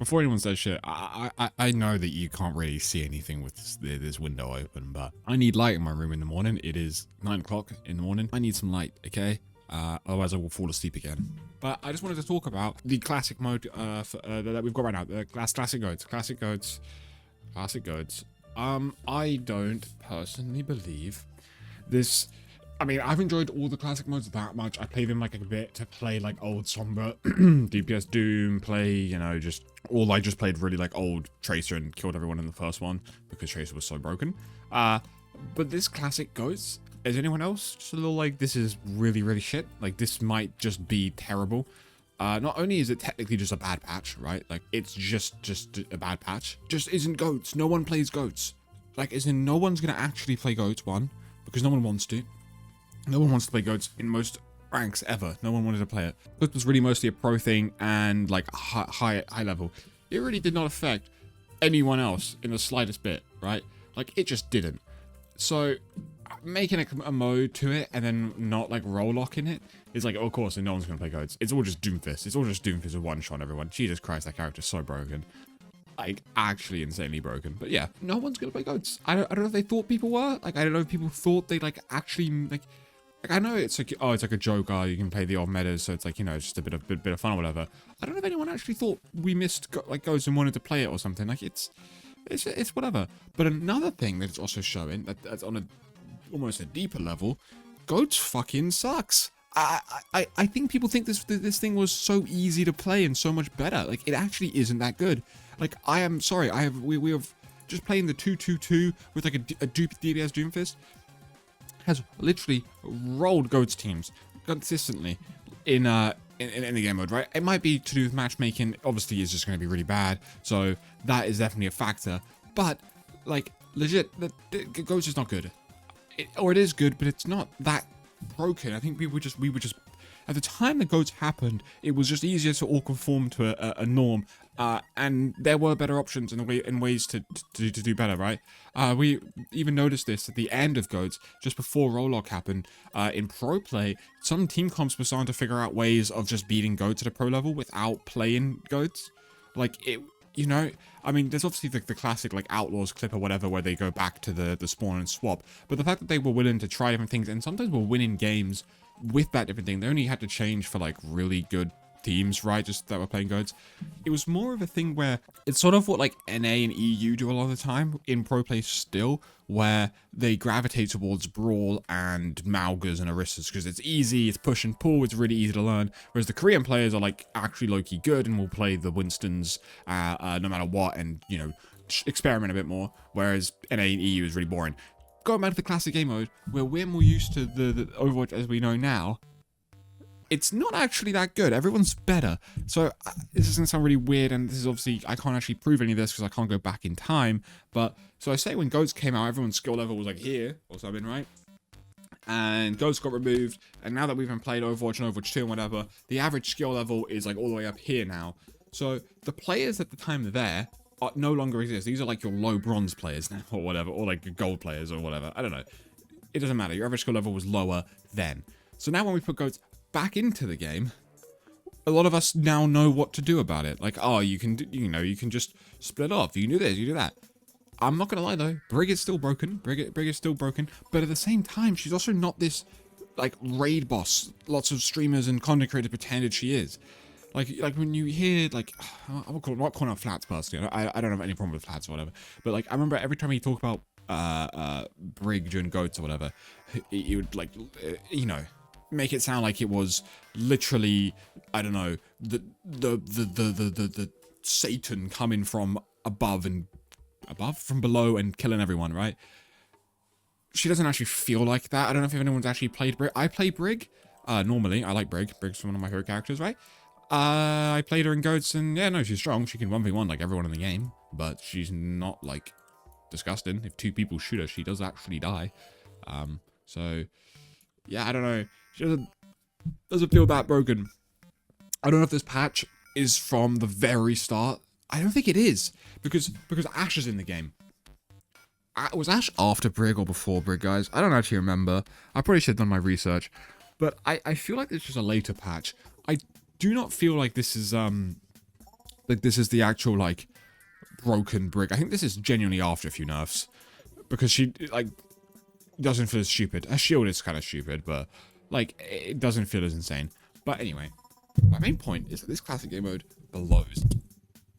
before anyone says shit, I know that you can't really see anything with this window open, but I need light in my room in the morning. It is 9 o'clock in the morning. I need some light, okay? Otherwise I will fall asleep again. But I just wanted to talk about the classic mode that we've got right now. The classic goats. I don't personally believe this. I mean, I've enjoyed all the classic modes that much. I play them like a bit to play like old Sombra, DPS Doom, play, you know, I just played really like old Tracer and killed everyone in the first one because Tracer was so broken. But this classic goats, is anyone else just a little like, this is really, really shit? Like, this might just be terrible. Not only is it technically just a bad patch, right? Like, it's just a bad patch. Just isn't goats. No one plays goats. Like, as in, no one's gonna actually play goats, one, because no one wants to. No one wants to play goats in most ranks ever. No one wanted to play it. Goats was really mostly a pro thing and like high level. It really did not affect anyone else in the slightest bit, right? Like, it just didn't. So making a mode to it and then not like roll locking it is like, of course, and no one's gonna play goats. It's all just Doomfist. It's all just Doomfist with one shot, everyone. Jesus Christ, that character's so broken. Like, actually insanely broken. But yeah, no one's gonna play goats. I don't know if they thought people were. Like, I don't know if people thought they like actually like I know it's like, oh, it's like a joke, you can play the old metas, so it's like, you know, it's just a bit of fun or whatever. I don't know if anyone actually thought we missed like goats and wanted to play it or something. Like, it's whatever. But another thing that it's also showing that's on almost a deeper level, goats fucking sucks. I think people think this thing was so easy to play and so much better. Like, it actually isn't that good. Like, I am sorry, we have just playing the 2-2-2 with like a DPS Doomfist has literally rolled goats teams consistently in the game mode, right? It might be to do with matchmaking. Obviously, it's just going to be really bad, so that is definitely a factor. But like, legit, the goats is not good, or it is good, but it's not that broken. I think we were just at the time the goats happened, it was just easier to all conform to a norm, and there were better options and ways to do better, right? We even noticed this at the end of goats, just before Rollock happened. In pro play, some team comps were starting to figure out ways of just beating goats at a pro level without playing goats. Like, it, you know, I mean, there's obviously the classic like Outlaws clip or whatever where they go back to the spawn and swap, but the fact that they were willing to try different things and sometimes were winning games with that different thing, they only had to change for like really good teams, right? Just that were playing goats. It was more of a thing where it's sort of what like NA and EU do a lot of the time in pro play still, where they gravitate towards Brawl and Malgas and Orissas because it's easy, it's push and pull, it's really easy to learn. Whereas the Korean players are like actually low-key good and will play the Winstons no matter what and, you know, experiment a bit more. Whereas NA and EU is really boring. Going back to the classic game mode, where we're more used to the Overwatch as we know now, it's not actually that good. Everyone's better. So this is going to sound really weird, and this is obviously, I can't actually prove any of this because I can't go back in time, but, so I say when Goats came out, everyone's skill level was like here, or something, right? And Goats got removed, and now that we've been played Overwatch and Overwatch 2 and whatever, the average skill level is like all the way up here now. So the players at the time there no longer exist. These are like your low bronze players now, or whatever, or like your gold players or whatever. I don't know. It doesn't matter. Your average skill level was lower then. So now when we put Goats back into the game, a lot of us now know what to do about it. Like, oh, you can, you know, you can just split off. You can do this, you do that. I'm not gonna lie though, Brig is still broken. Brig is still broken. But at the same time, she's also not this like raid boss. Lots of streamers and content creators pretended she is. Like when you hear, like, I'm not calling out flats personally. I don't have any problem with flats or whatever. But like, I remember every time he talked about Brig during Goats or whatever, he would like, you know, make it sound like it was literally, I don't know, the Satan coming from from below and killing everyone, right? She doesn't actually feel like that. I don't know if anyone's actually played Brig. I play Brig. Normally, I like Brig. Brig's one of my favorite characters, right? I played her in Goats, and yeah, no, she's strong. She can 1v1 like everyone in the game, but she's not like disgusting. If two people shoot her, she does actually die. So yeah, I don't know. She doesn't feel that broken. I don't know if this patch is from the very start. I don't think it is because Ashe is in the game. Was Ashe after Brig or before Brig, guys? I don't actually remember. I probably should have done my research, but I feel like this is a later patch. I do not feel like this is Like, this is the actual, like, broken Brig. I think this is genuinely after a few nerfs. Because she, like, doesn't feel as stupid. Her shield is kind of stupid, but, like, it doesn't feel as insane. But anyway, my main point is that this classic game mode blows.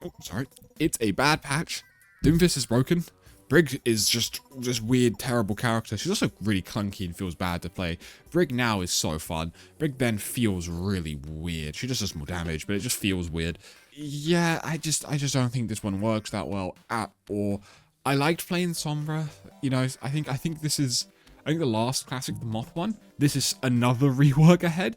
Oh, sorry. It's a bad patch. Doomfist is broken. Brig is just this weird, terrible character. She's also really clunky and feels bad to play. Brig now is so fun. Brig then feels really weird. She just does more damage, but it just feels weird. Yeah, I just don't think this one works that well at all. I liked playing Sombra. You know, I think this is, I think the last classic, the Moth one. This is another rework ahead.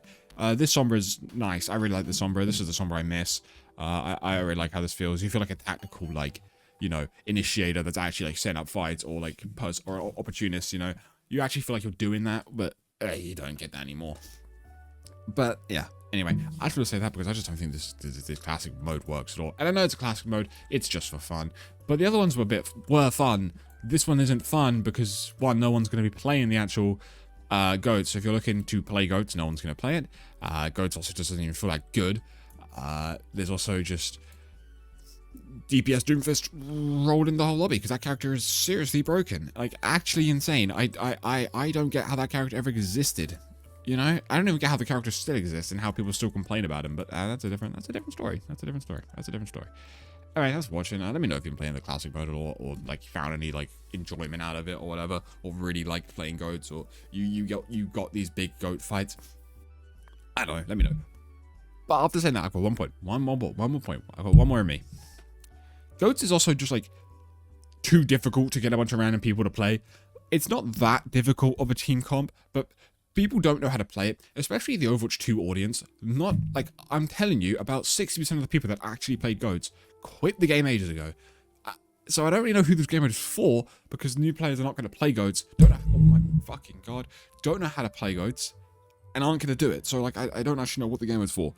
This Sombra is nice. I really like the Sombra. This is the Sombra I miss. I really like how this feels. You feel like a tactical, like, you know, initiator that's actually like setting up fights, or like or opportunist, you know. You actually feel like you're doing that, but you don't get that anymore. But yeah, anyway, I just want to say that because I just don't think this classic mode works at all. And I know it's a classic mode, it's just for fun. But the other ones were fun. This one isn't fun because, one, no one's going to be playing the actual goats. So if you're looking to play goats, no one's going to play it. Goats also just doesn't even feel that good. There's also just DPS Doomfist rolled in the whole lobby because that character is seriously broken, like actually insane. I don't get how that character ever existed. You know, I don't even get how the character still exists and how people still complain about him. But that's a different story. That's a different story. All right, thanks for watching. Let me know if you've been playing the classic mode at all, or like found any like enjoyment out of it or whatever, or really liked playing goats, or you got these big goat fights. I don't know. Let me know. But after saying that, I've got one more point. I've got one more in me. Goats is also just like too difficult to get a bunch of random people to play. It's not that difficult of a team comp, but people don't know how to play it, especially the Overwatch 2 audience. Not like, I'm telling you, about 60% of the people that actually played goats quit the game ages ago. So I don't really know who this game mode is for, because new players are not going to play goats. Oh my fucking god. Don't know how to play goats, and aren't going to do it. So like, I don't actually know what the game is for.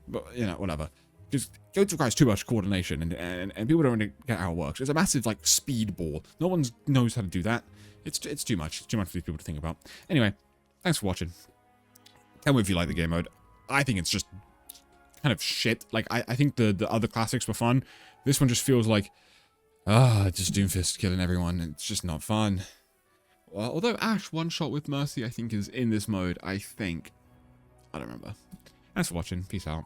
But, you know, whatever. Because goats requires too much coordination, and people don't really get how it works. It's a massive, like, speed ball. No one knows how to do that. It's too much. It's too much for these people to think about. Anyway, thanks for watching. Tell me if you like the game mode. I think it's just kind of shit. Like, I think the other classics were fun. This one just feels like, just Doomfist killing everyone. It's just not fun. Well, although Ash one-shot with Mercy, I think, is in this mode. I think. I don't remember. Thanks for watching. Peace out.